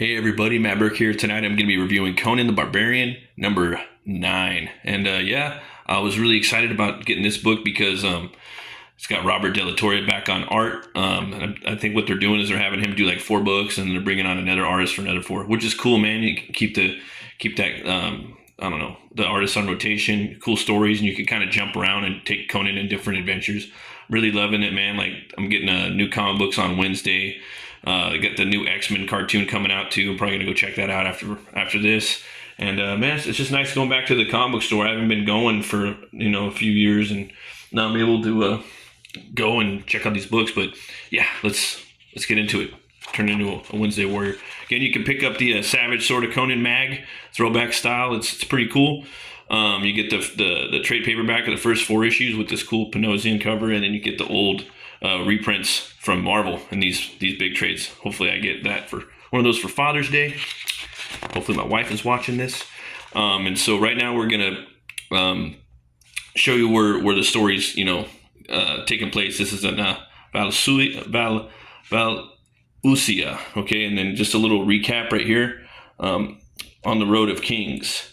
Hey everybody, Matt Burke here. Tonight I'm going to be reviewing Conan the Barbarian, number 9. And I was really excited about getting this book because it's got Robert De La Torre back on art. And I think what they're doing is they're having him do like 4 books, and they're bringing on another artist for another 4, which is cool, man. You can keep that I don't know, the artist on rotation, cool stories, and you can kind of jump around and take Conan in different adventures. Really loving it, man. Like, I'm getting new comic books on Wednesday. I got the new X-Men cartoon coming out too. I'm probably gonna go check that out after this. And man, it's just nice going back to the comic book store. I haven't been going for a few years, and now I'm able to go and check out these books. But yeah, let's get into it. Turn into a Wednesday warrior. Again, you can pick up the Savage Sword of Conan mag, throwback style. It's pretty cool. You get the trade paperback of the first 4 issues with this cool Panosian cover, and then you get the old reprints from Marvel in these big trades. Hopefully I get that for one of those for Father's Day. Hopefully my wife is watching this. And so right now we're gonna show you where the story's taking place. This is in Valusia, okay, and then just a little recap right here. On the Road of Kings.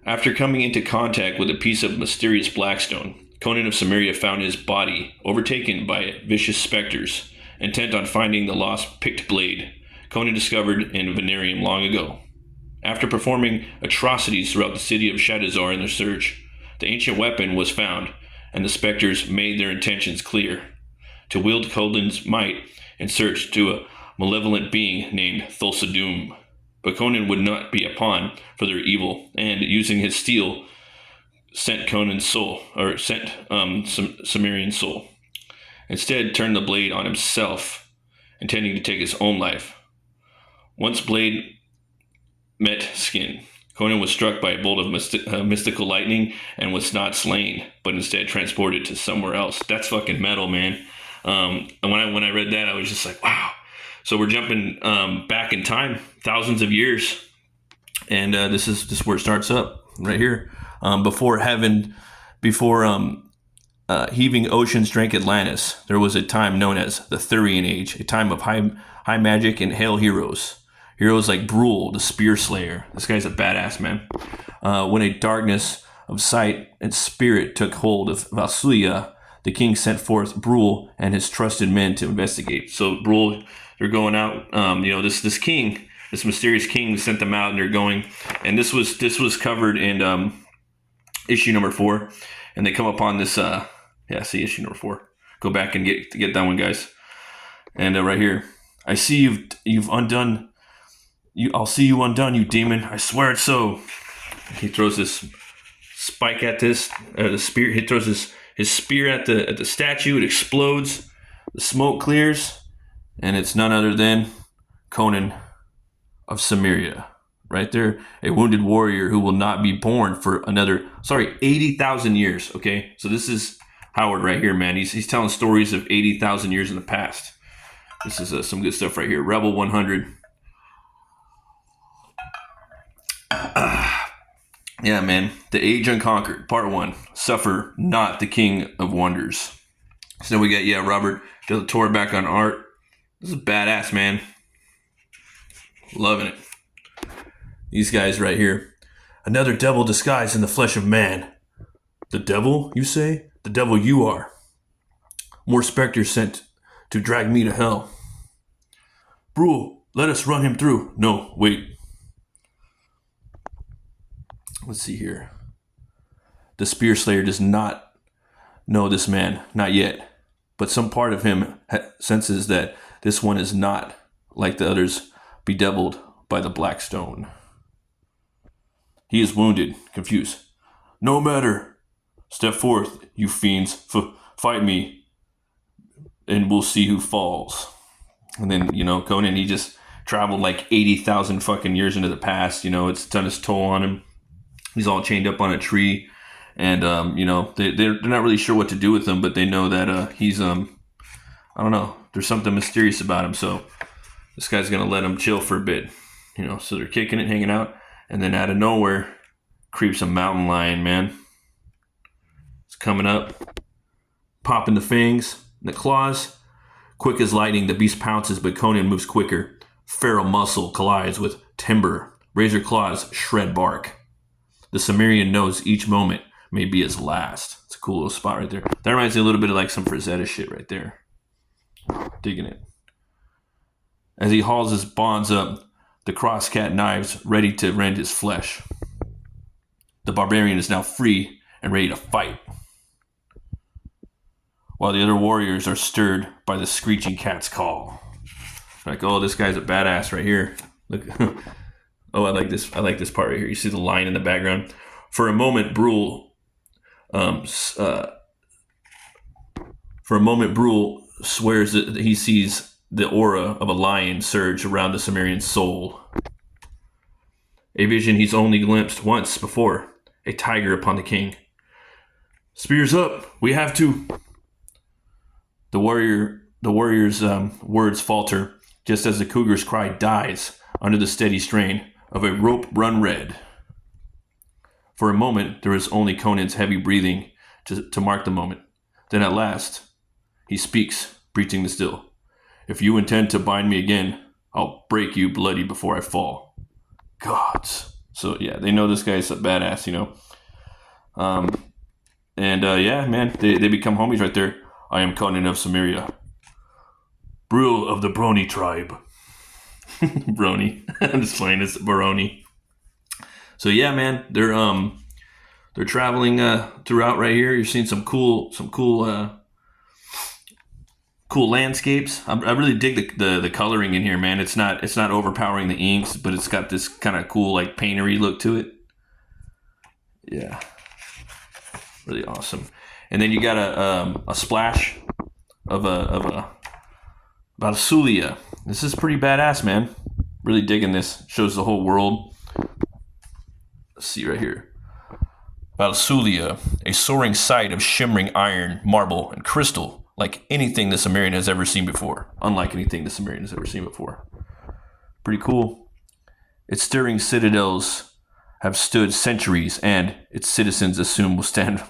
After coming into contact with a piece of mysterious blackstone, Conan of Cimmeria found his body overtaken by vicious specters. Intent on finding the lost picked blade Conan discovered in Venarium long ago. After performing atrocities throughout the city of Shadizar in their search, the ancient weapon was found, and the specters made their intentions clear: to wield Conan's might in search to a malevolent being named Thulsa. But Conan would not be a pawn for their evil, and using his steel, sent Cimmerian's soul. Instead, turned the blade on himself, intending to take his own life. Once blade met skin, Conan was struck by a bolt of mystical lightning and was not slain, but instead transported to somewhere else. That's fucking metal, man. And when I read that, I was just like, wow. So we're jumping back in time, thousands of years, and this is where it starts up right here. Before heaving oceans drank Atlantis, there was a time known as the Thurian Age, a time of high magic and hail heroes. Heroes like Brule, the Spear Slayer. This guy's a badass, man. When a darkness of sight and spirit took hold of Valusia, the king sent forth Brule and his trusted men to investigate. So Brule, they're going out. This king, this mysterious king, sent them out, and they're going. And this was covered in issue number 4, and they come upon this. See issue number 4. Go back and get that one, guys. And right here, I see you've undone. I'll see you undone, you demon. I swear it's so. He throws this spike at the spear. He throws his spear at the statue. It explodes. The smoke clears. And it's none other than Conan of Cimmeria. Right there, a wounded warrior who will not be born for 80,000 years, okay? So this is Howard right here, man. He's telling stories of 80,000 years in the past. This is some good stuff right here. Rebel 100. Yeah, man. The Age Unconquered, Part 1. Suffer not the King of Wonders. So then we got, Robert De La Torre back on art. This is badass, man. Loving it. These guys right here. Another devil disguised in the flesh of man. The devil, you say? The devil you are. More specters sent to drag me to hell. Brule, let us run him through. No, wait. Let's see here. The Spear Slayer does not know this man, not yet. But some part of him senses that this one is not like the others, bedeviled by the black stone. He is wounded, confused. No matter. Step forth, you fiends. Fight me, and we'll see who falls. And then, Conan, he just traveled like 80,000 fucking years into the past. It's done its toll on him. He's all chained up on a tree. And, they're not really sure what to do with him, but they know that he's, I don't know, there's something mysterious about him. So this guy's going to let him chill for a bit. So they're kicking it, hanging out. And then out of nowhere creeps a mountain lion, man. It's coming up, popping the fangs, the claws. Quick as lightning, the beast pounces, but Conan moves quicker. Feral muscle collides with timber. Razor claws shred bark. The Cimmerian knows each moment may be his last. It's a cool little spot right there. That reminds me a little bit of like some Frazetta shit right there. Digging it. As he hauls his bonds up, the crosscat knives ready to rend his flesh. The barbarian is now free and ready to fight, while the other warriors are stirred by the screeching cat's call. Like, oh, this guy's a badass right here. Look. Oh, I like this. I like this part right here. You see the line in the background. For a moment, Brule swears that he sees the aura of a lion surge around the Cimmerian's soul. A vision he's only glimpsed once before. A tiger upon the king. Spears up. We have to. The warrior's words falter just as the cougar's cry dies under the steady strain of a rope run red. For a moment, there is only Conan's heavy breathing to mark the moment. Then at last, he speaks, breaching the still. If you intend to bind me again, I'll break you bloody before I fall. Gods. So yeah, they know this guy's a badass, you know. Yeah, man, they become homies right there. I am Conan of Cimmeria. Brule of the Brony tribe. Brony. I'm just playing this Baroni. So yeah, man, they're traveling throughout right here. You're seeing some cool landscapes. I really dig the coloring in here, man. It's not overpowering the inks, but it's got this kind of cool like paintery look to it. Yeah, really awesome. And then you got a splash of a Sulia. This is pretty badass, man. Really digging this. Shows the whole world. Let's see right here. Valsulia, a soaring sight of shimmering iron, marble, and crystal, like anything the Cimmerian has ever seen before. Unlike anything the Cimmerian has ever seen before. Pretty cool. Its stirring citadels have stood centuries, and its citizens assume will stand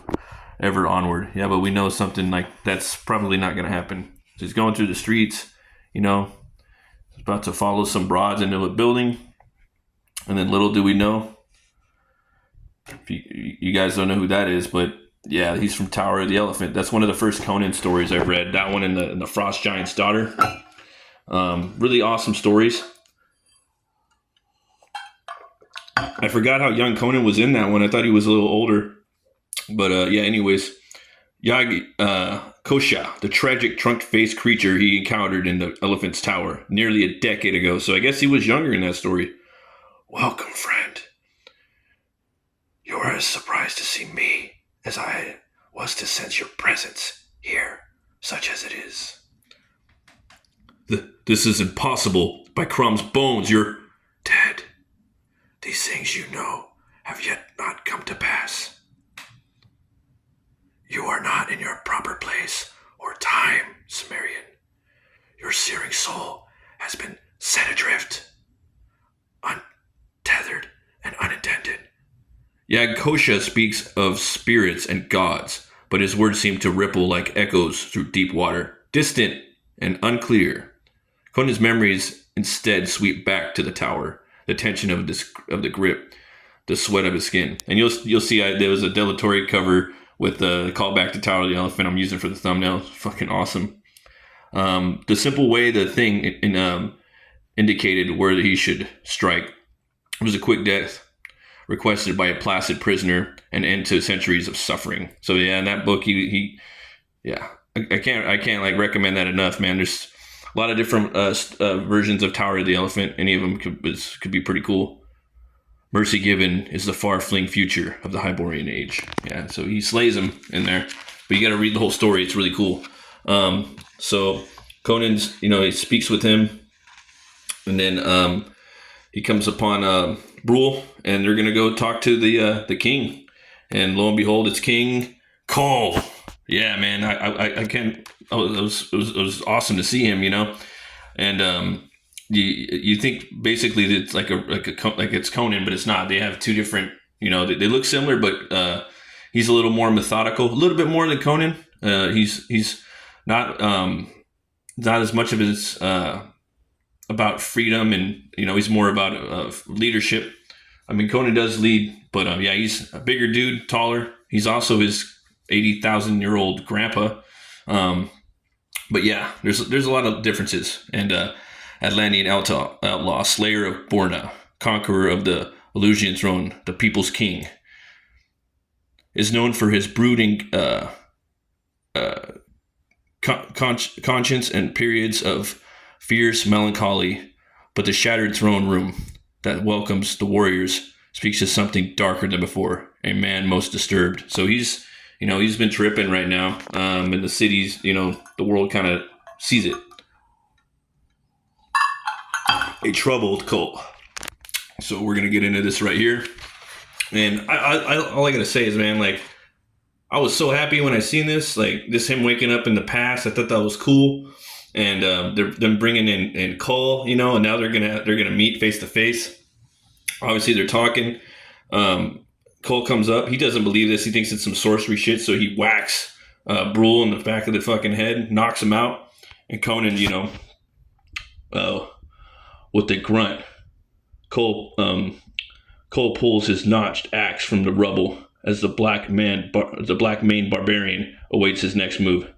ever onward. Yeah, but we know something like that's probably not going to happen. So he's going through the streets, you know, he's about to follow some broads into a building, and then little do we know, if you guys don't know who that is, but yeah, he's from Tower of the Elephant. That's one of the first Conan stories I've read. That one in the Frost Giant's Daughter. Really awesome stories. I forgot how young Conan was in that one. I thought he was a little older. But yeah, anyways. Kosha, the tragic trunk-faced creature he encountered in the Elephant's Tower nearly a decade ago. So I guess he was younger in that story. Welcome, friend. You are as surprised to see me as I was to sense your presence here, such as it is. This is impossible. By Crumb's bones, you're dead. These things you know have yet not come to pass. You are not in your proper place or time, Cimmerian. Your searing soul has been set adrift, untethered and unintended. Yagkosha speaks of spirits and gods, but his words seem to ripple like echoes through deep water, distant and unclear. Conan's memories instead sweep back to the tower, the tension of the grip, the sweat of his skin. And you'll see there was a Delatory cover with the callback to Tower of the Elephant I'm using for the thumbnail. It's fucking awesome. The simple way the thing indicated where he should strike was a quick death, requested by a placid prisoner, and end to centuries of suffering. So yeah, in that book, I can't like recommend that enough, man. There's a lot of different versions of Tower of the Elephant. Any of them could be pretty cool. Mercy given is the far-fling future of the Hyborian age. Yeah, so he slays him in there, but you got to read the whole story. It's really cool. So Conan's, he speaks with him, and then he comes upon Brule, and they're gonna go talk to the king, and lo and behold, it's King Cole. Yeah, man, I can't. Oh, it was awesome to see him, and you think basically that it's like it's Conan, but it's not. They have two different, they look similar, but he's a little more methodical, a little bit more than Conan. He's not as much of his about freedom, and he's more about leadership. I mean, Conan does lead, but yeah, he's a bigger dude, taller. He's also his 80,000-year-old grandpa. But yeah, there's a lot of differences. And Atlantean outlaw, slayer of Borna, conqueror of the Illusian throne, the people's king, is known for his brooding conscience and periods of fierce melancholy. But the shattered throne room that welcomes the warriors speaks of something darker than before, a man most disturbed. So he's been tripping right now. In the cities, the world kind of sees it. A troubled cult. So we're gonna get into this right here. And I all I gotta say is, man, like, I was so happy when I seen this. Like, this him waking up in the past, I thought that was cool. And they're them bringing in Cole, and now they're gonna meet face to face. Obviously, they're talking. Cole comes up. He doesn't believe this. He thinks it's some sorcery shit. So he whacks Brule in the back of the fucking head, knocks him out. And Conan, with a grunt, Cole pulls his notched axe from the rubble as the black maned barbarian awaits his next move.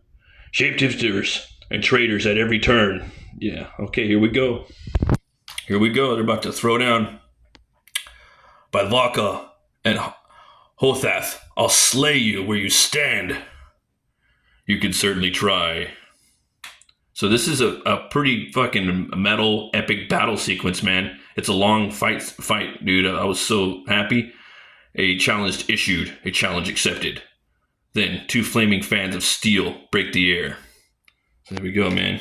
Shapeshifters and traitors at every turn. Yeah, okay, here we go. They're about to throw down. By Laka and Hothath, I'll slay you where you stand. You can certainly try. So this is a pretty fucking metal epic battle sequence, man. It's a long fight, dude. I was so happy. A challenge issued, a challenge accepted. Then 2 flaming fans of steel break the air. So there we go, man.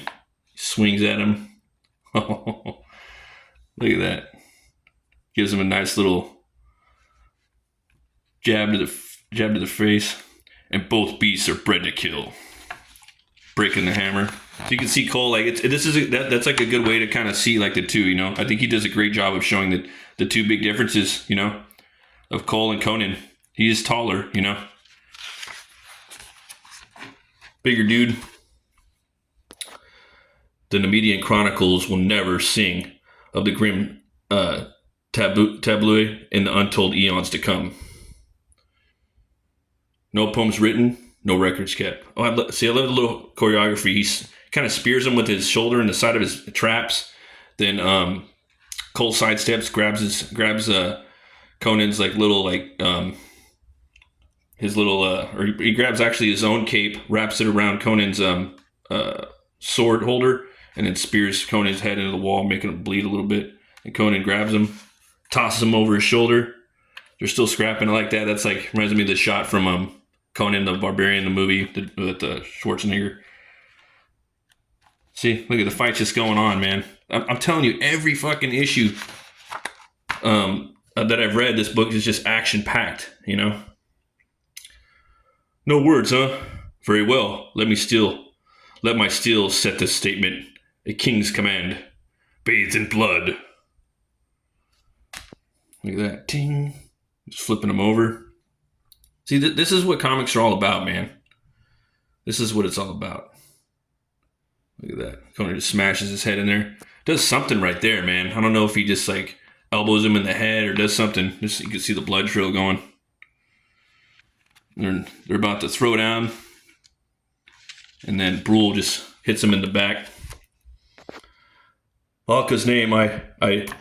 He swings at him. Look at that. Gives him a nice little jab to the face. And both beasts are bred to kill. Breaking the hammer. So you can see Cole, like, that's like a good way to kind of see, like, the two, I think he does a great job of showing the two big differences, of Cole and Conan. He is taller, bigger dude. The Nemedian chronicles will never sing of the grim tableau in the untold eons to come. No poems written, no records kept. Oh, I love the little choreography. He kind of spears him with his shoulder in the side of his traps. Then Cole sidesteps, grabs Conan's like little his little or he grabs actually his own cape, wraps it around Conan's sword holder, and then spears Conan's head into the wall, making him bleed a little bit. And Conan grabs him, tosses him over his shoulder. They're still scrapping. I like that. That's like, reminds me of the shot from Conan the Barbarian, the movie with Schwarzenegger. See, look at the fight just going on, man. I'm telling you, every fucking issue that I've read, this book is just action-packed, No words, huh? Very well. Let my steel set this statement. A king's command, bathed in blood. Look at that. Ting. Just flipping them over. See, this is what comics are all about, man. This is what it's all about. Look at that. Conan just smashes his head in there. Does something right there, man. I don't know if he just, like, elbows him in the head or does something. Just, you can see the blood trail going. They're about to throw down. And then Brule just hits him in the back. Alka's name, I'd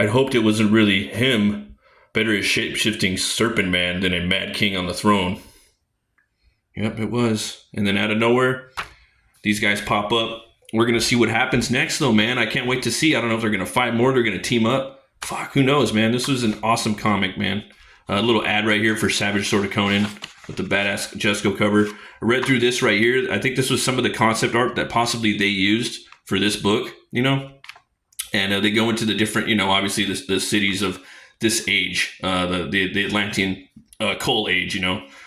hoped it wasn't really him. Better a shape-shifting serpent man than a mad king on the throne. Yep, it was. And then out of nowhere, these guys pop up. We're going to see what happens next, though, man. I can't wait to see. I don't know if they're going to fight more. They're going to team up. Fuck, who knows, man. This was an awesome comic, man. A little ad right here for Savage Sword of Conan with the badass Jesco cover. I read through this right here. I think this was some of the concept art that possibly they used for this book, And they go into the different, obviously the cities of this age, the Atlantean Coal age,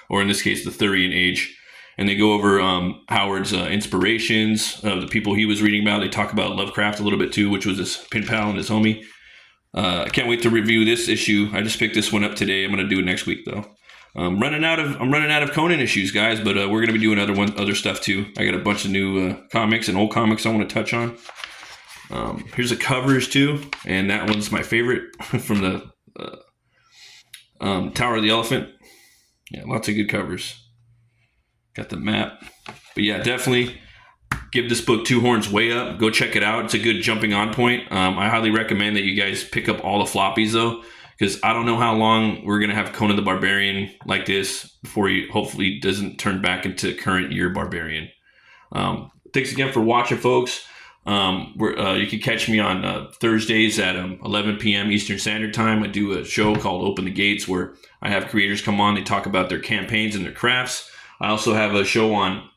or in this case, the Thurian age. And they go over Howard's inspirations, the people he was reading about. They talk about Lovecraft a little bit too, which was his pen pal and his homie. I can't wait to review this issue. I just picked this one up today. I'm going to do it next week, though. I'm running out of Conan issues, guys, but we're gonna be doing other stuff too. I got a bunch of new comics and old comics I want to touch on. Here's the covers too, and that one's my favorite from the Tower of the Elephant. Yeah, lots of good covers. Got the map, but yeah, definitely give this book Two Horns Way Up. Go check it out. It's a good jumping on point. I highly recommend that you guys pick up all the floppies though, because I don't know how long we're gonna have Conan the Barbarian like this before he hopefully doesn't turn back into current year Barbarian. Thanks again for watching, folks. You can catch me on Thursdays at 11 p.m. Eastern Standard Time. I do a show called Open the Gates where I have creators come on. They talk about their campaigns and their crafts. I also have a show on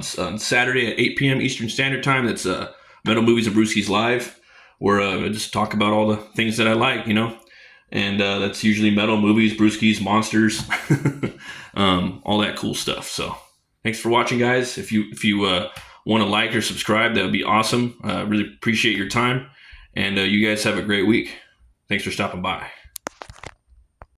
Saturday at 8 p.m. Eastern Standard Time. That's Metal Movies and Brewskis Live, where I just talk about all the things that I like, and that's usually metal, movies, brewskis, monsters, all that cool stuff. So thanks for watching, guys. If you want to like or subscribe, that would be awesome. Really appreciate your time, and you guys have a great week. Thanks for stopping by.